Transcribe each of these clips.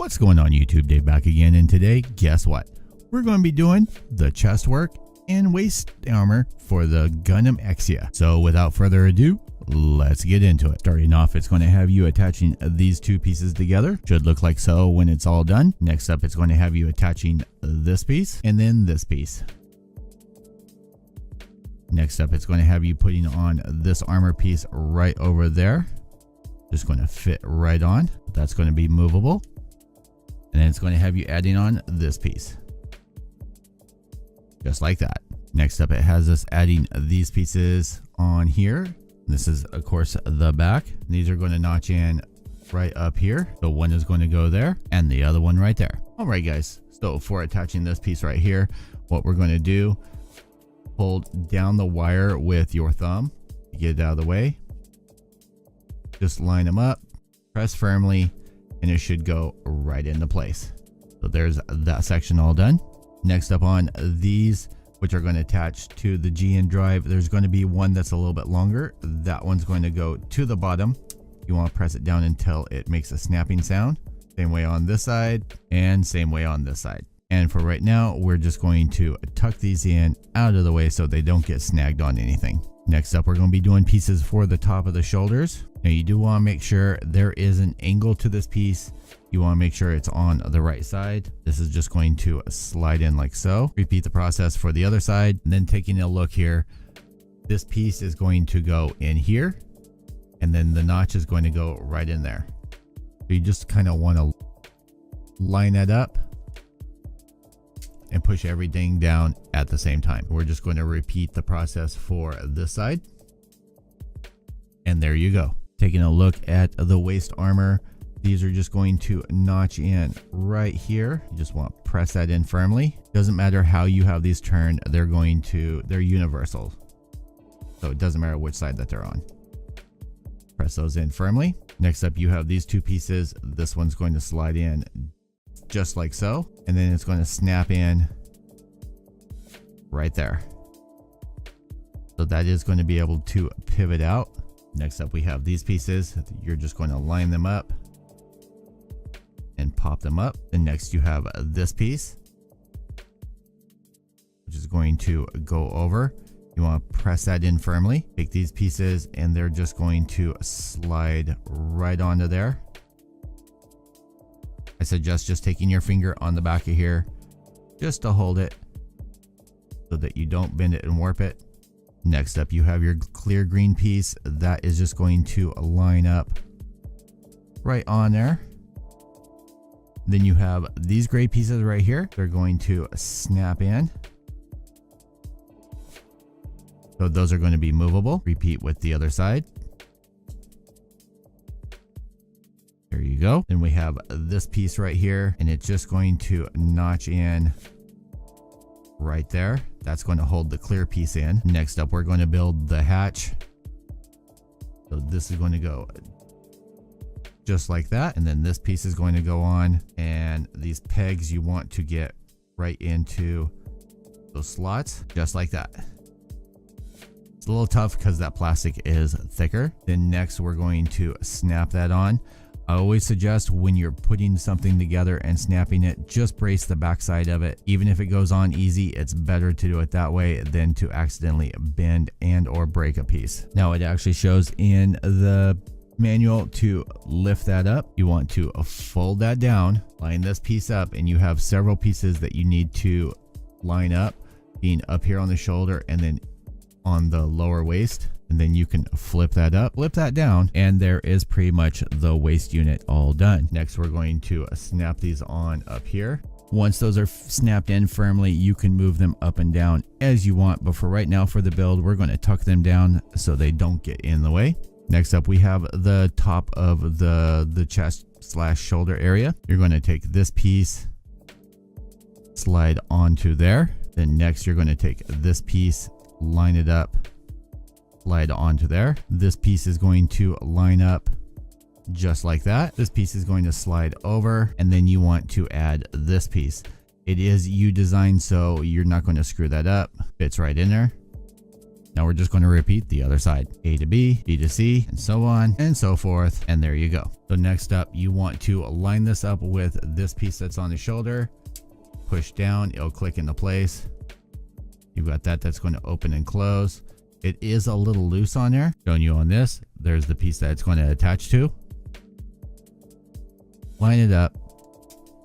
What's going on YouTube? Dave back again, and today, guess what? We're going to be doing the chest work and waist armor for the Gundam EXIA. So without further ado, let's get into it. Starting off, it's going to have you attaching these two pieces together. Should look like so when it's all done. Next up, it's going to have you attaching this piece and then this piece. Next up, it's going to have you putting on this armor piece right over there. Just going to fit right on. That's going to be movable. And then it's going to have you adding on this piece. Just like that. Next up, it has us adding these pieces on here. This is, of course, the back. These are going to notch in right up here. So one is going to go there and the other one right there. All right, guys. So for attaching this piece right here, what we're going to do, hold down the wire with your thumb. Get it out of the way. Just line them up, press firmly, and it should go right into place. So there's that section all done. Next up on these, which are going to attach to the GN drive, there's going to be one that's a little bit longer. That one's going to go to the bottom. You want to press it down until it makes a snapping sound. Same way on this side and same way on this side. And for right now, we're just going to tuck these in out of the way so they don't get snagged on anything. Next up, we're going to be doing pieces for the top of the shoulders. Now you do want to make sure there is an angle to this piece. You want to make sure it's on the right side. This is just going to slide in like so. Repeat the process for the other side. And then taking a look here, this piece is going to go in here. And then the notch is going to go right in there. So you just kind of want to line that up and push everything down at the same time. We're just going to repeat the process for this side. And there you go. Taking a look at the waist armor, these are just going to notch in right here. You just want to press that in firmly. Doesn't matter how you have these turned, they're universal. So it doesn't matter which side that they're on. Press those in firmly. Next up, you have these two pieces. This one's going to slide in just like so, and then it's going to snap in right there. So that is going to be able to pivot out. Next up, we have these pieces. You're just going to line them up and pop them up. And next you have this piece, which is going to go over. You want to press that in firmly. Take these pieces and they're just going to slide right onto there. I suggest just taking your finger on the back of here just to hold it so that you don't bend it and warp it. Next up, you have your clear green piece. That is just going to line up right on there. Then you have these gray pieces right here. They're going to snap in. So those are going to be movable. Repeat with the other side. There you go. Then we have this piece right here, and it's just going to notch in right there. That's going to hold the clear piece in. Next up, we're going to build the hatch. So this is going to go just like that. And then this piece is going to go on, and these pegs you want to get right into those slots, just like that. It's a little tough because that plastic is thicker. Then next, we're going to snap that on. I always suggest when you're putting something together and snapping it, just brace the back side of it. Even if it goes on easy, it's better to do it that way than to accidentally bend and or break a piece. Now it actually shows in the manual to lift that up. You want to fold that down, line this piece up, and you have several pieces that you need to line up, being up here on the shoulder and then on the lower waist. And then you can flip that up, flip that down, and there is pretty much the waist unit all done. Next, we're going to snap these on up here. Once those are snapped in firmly, you can move them up and down as you want. But for right now, for the build, we're going to tuck them down so they don't get in the way. Next up, we have the top of the chest / shoulder area. You're going to take this piece, slide onto there. Then next, you're going to take this piece, line it up, slide onto there. This piece is going to line up just like that. This piece is going to slide over, and then you want to add this piece. It is U designed, so you're not going to screw that up. Fits right in there. Now we're just going to repeat the other side. A to B, B to C, and so on and so forth. And there you go. So next up, you want to line this up with this piece that's on the shoulder. Push down, it'll click into place. You've got that, that's going to open and close. It is a little loose on there. Showing you on this, there's the piece that it's going to attach to. Line it up,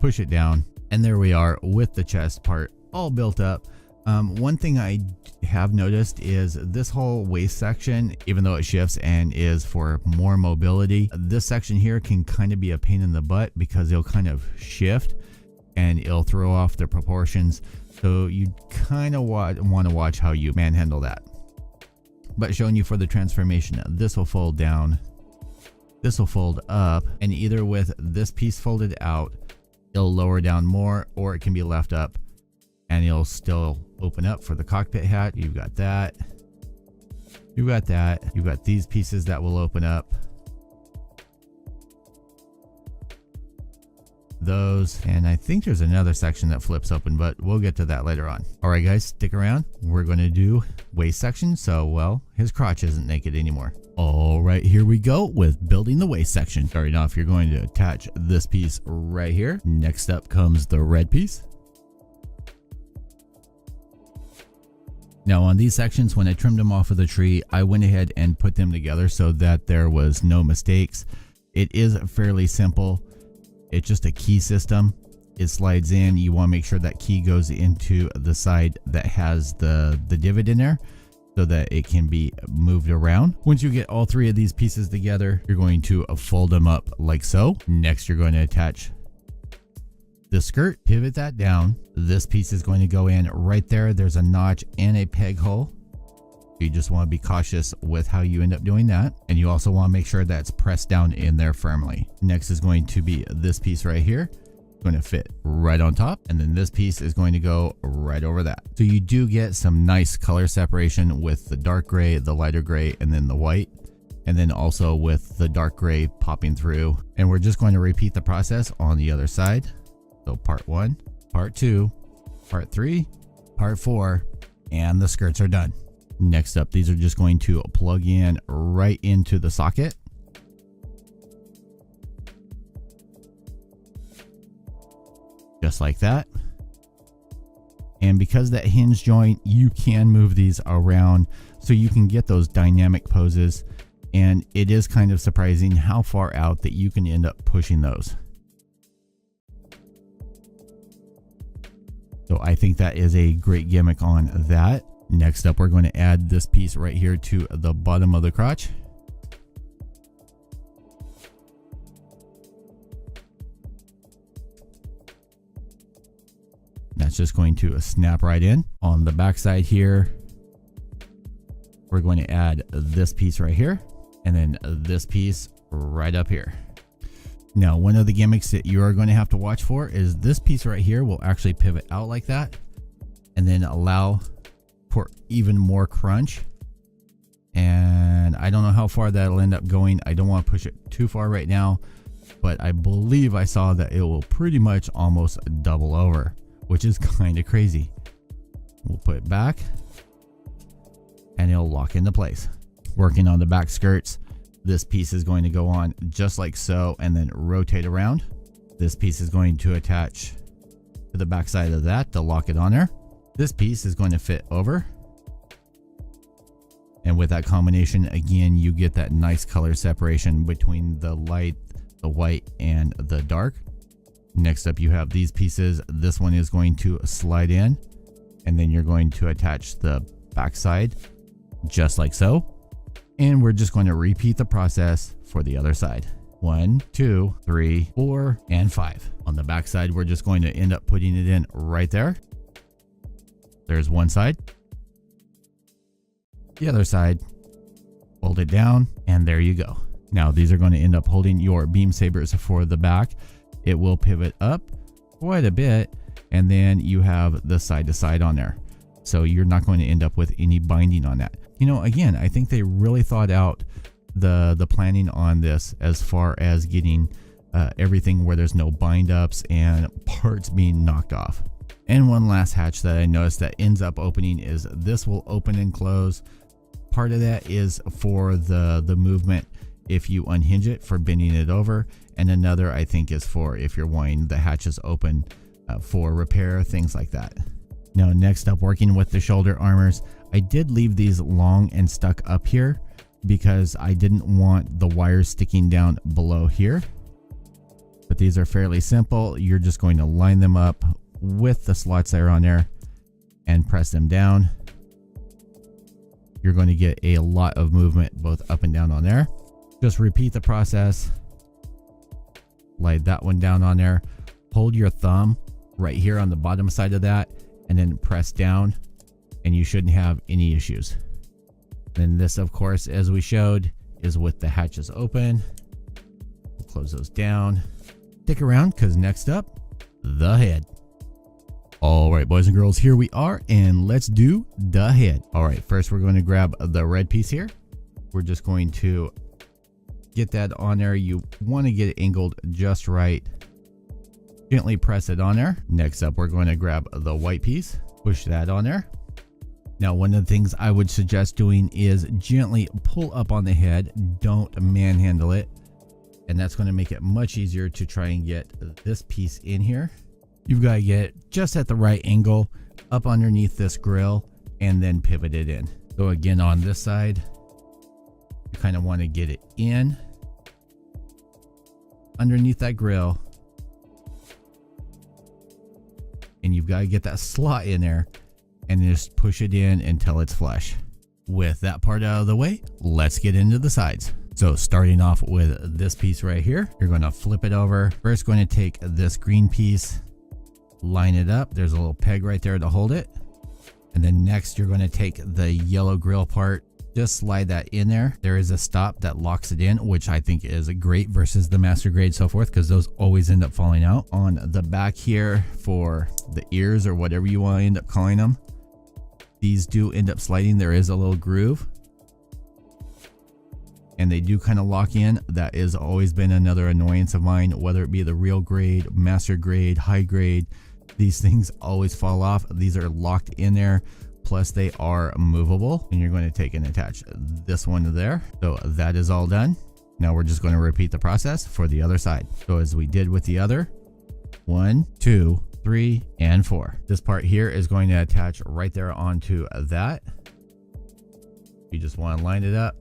push it down, and there we are with the chest part all built up. One thing I have noticed is this whole waist section, even though it shifts and is for more mobility, this section here can kind of be a pain in the butt because it'll kind of shift and it'll throw off the proportions. So you kind of want to watch how you manhandle that. But showing you for the transformation, this will fold down, this will fold up, and either with this piece folded out, it'll lower down more, or it can be left up and it'll still open up for the cockpit hat. You've got that. You've got that. You've got these pieces that will open up. Those, and I think there's another section that flips open, but we'll get to that later on. All right, guys, stick around. We're going to do waist section. So, well, his crotch isn't naked anymore. All right, here we go with building the waist section. Starting off, you're going to attach this piece right here. Next up comes the red piece. Now on these sections, when I trimmed them off of the tree, I went ahead and put them together so that there was no mistakes. It is fairly simple. It's just a key system. It slides in. You want to make sure that key goes into the side that has the divot in there so that it can be moved around. Once you get all three of these pieces together, you're going to fold them up like so. Next, you're going to attach the skirt, pivot that down. This piece is going to go in right there. There's a notch and a peg hole. You just want to be cautious with how you end up doing that. And you also want to make sure that's pressed down in there firmly. Next is going to be this piece right here. It's going to fit right on top. And then this piece is going to go right over that. So you do get some nice color separation with the dark gray, the lighter gray, and then the white. And then also with the dark gray popping through. And we're just going to repeat the process on the other side. So part 1, part 2, part 3, part 4, and the skirts are done. Next up, these are just going to plug in right into the socket. Just like that. And because that hinge joint, you can move these around so you can get those dynamic poses. And it is kind of surprising how far out that you can end up pushing those. So I think that is a great gimmick on that. Next up, we're going to add this piece right here to the bottom of the crotch. That's just going to snap right in. On the back side here, we're going to add this piece right here, and then this piece right up here. Now, one of the gimmicks that you are going to have to watch for is this piece right here will actually pivot out like that and then allow for even more crunch. And I don't know how far that'll end up going. I don't want to push it too far right now, but I believe I saw that it will pretty much almost double over, which is kind of crazy. We'll put it back and it'll lock into place. Working on the back skirts, this piece is going to go on just like so and then rotate around. This piece is going to attach to the back side of that to lock it on there. This piece is going to fit over. And with that combination, again, you get that nice color separation between the light, the white, and the dark. Next up, you have these pieces. This one is going to slide in, and then you're going to attach the back side just like so. And we're just going to repeat the process for the other side. 1, 2, 3, 4, and 5. On the back side, we're just going to end up putting it in right there. There's one side. The other side. Fold it down, and there you go. Now, these are going to end up holding your beam sabers for the back. It will pivot up quite a bit, and then you have the side to side on there. So you're not going to end up with any binding on that. You know, again, I think they really thought out the planning on this as far as getting everything where there's no bind ups and parts being knocked off. And one last hatch that I noticed that ends up opening is this will open and close. part of that is for the movement if you unhinge it, for bending it over, and another I think is for if you're wanting the hatches open for repair, things like that. Now next up, working with the shoulder armors, I did leave these long and stuck up here because I didn't want the wires sticking down below here. But these are fairly simple. You're just going to line them up with the slots that are on there and press them down. You're going to get a lot of movement both up and down on there. Just repeat the process. Slide that one down on there. Hold your thumb right here on the bottom side of that and then press down, and you shouldn't have any issues. Then this, of course, as we showed, is with the hatches open. We'll close those down. Stick around because next up, the head. All right, boys and girls, here we are, and let's do the head. All right, first we're going to grab the red piece here. We're just going to get that on there. You want to get it angled just right. Gently press it on there. Next up, we're going to grab the white piece, push that on there. Now, one of the things I would suggest doing is gently pull up on the head. Don't manhandle it. And that's going to make it much easier to try and get this piece in here. You've got to get it just at the right angle up underneath this grill and then pivot it in. So again, on this side, you kind of want to get it in underneath that grill. And you've got to get that slot in there and just push it in until it's flush. With that part out of the way, let's get into the sides. So starting off with this piece right here, you're going to flip it over. First, going to take this green piece, line it up. There's a little peg right there to hold it. And then next, you're going to take the yellow grill part, just slide that in there. There is a stop that locks it in, which I think is great versus the master grade, so forth, because those always end up falling out. On the back here for the ears or whatever you want to end up calling them, these do end up sliding. There is a little groove and they do kind of lock in. That has always been another annoyance of mine, whether it be the real grade, master grade, high grade. These things always fall off. These are locked in there. Plus they are movable, and you're going to take and attach this one to there. So that is all done. Now we're just going to repeat the process for the other side. So as we did with the other, 1, 2, 3, and 4. This part here is going to attach right there onto that. You just want to line it up,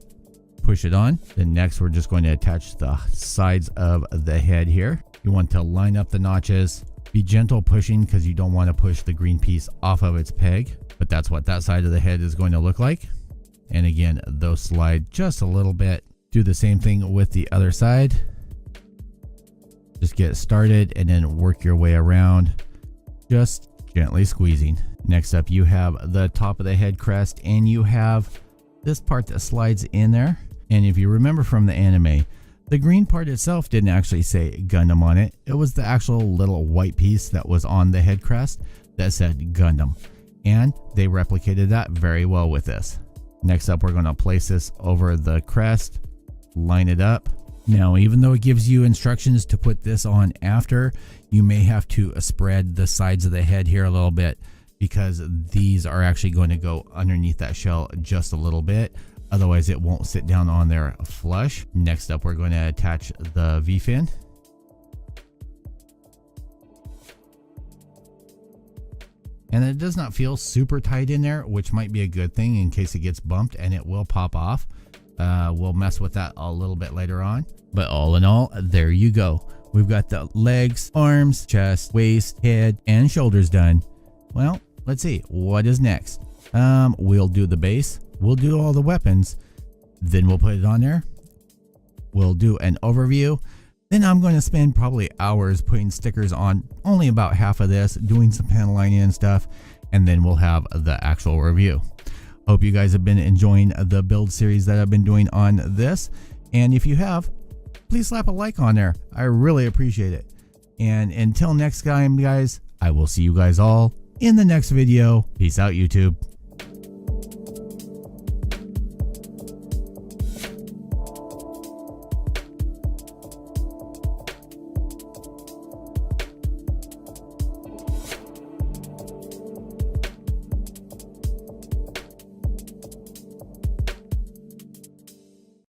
push it on. Then next we're just going to attach the sides of the head here. You want to line up the notches. Be gentle pushing because you don't want to push the green piece off of its peg. But that's what that side of the head is going to look like. And again, those slide just a little bit. Do the same thing with the other side. Just get started and then work your way around, just gently squeezing. Next up, you have the top of the head crest, and you have this part that slides in there. And if you remember from the anime, the green part itself didn't actually say Gundam on it. It was the actual little white piece that was on the head crest that said Gundam. And they replicated that very well with this. Next up, we're going to place this over the crest, line it up. Now, even though it gives you instructions to put this on after, you may have to spread the sides of the head here a little bit because these are actually going to go underneath that shell just a little bit. Otherwise, it won't sit down on there flush. Next up, we're going to attach the V-fin. And it does not feel super tight in there, which might be a good thing in case it gets bumped, and it will pop off. We'll mess with that a little bit later on. But all in all, there you go. We've got the legs, arms, chest, waist, head, and shoulders done. Well, let's see. What is next? We'll do the base. We'll do all the weapons. Then we'll put it on there. We'll do an overview. Then I'm going to spend probably hours putting stickers on only about half of this, doing some panel lining and stuff, and then we'll have the actual review. Hope you guys have been enjoying the build series that I've been doing on this, and if you have, please slap a like on there. I really appreciate it. And until next time, guys, I will see you guys all in the next video. Peace out, YouTube.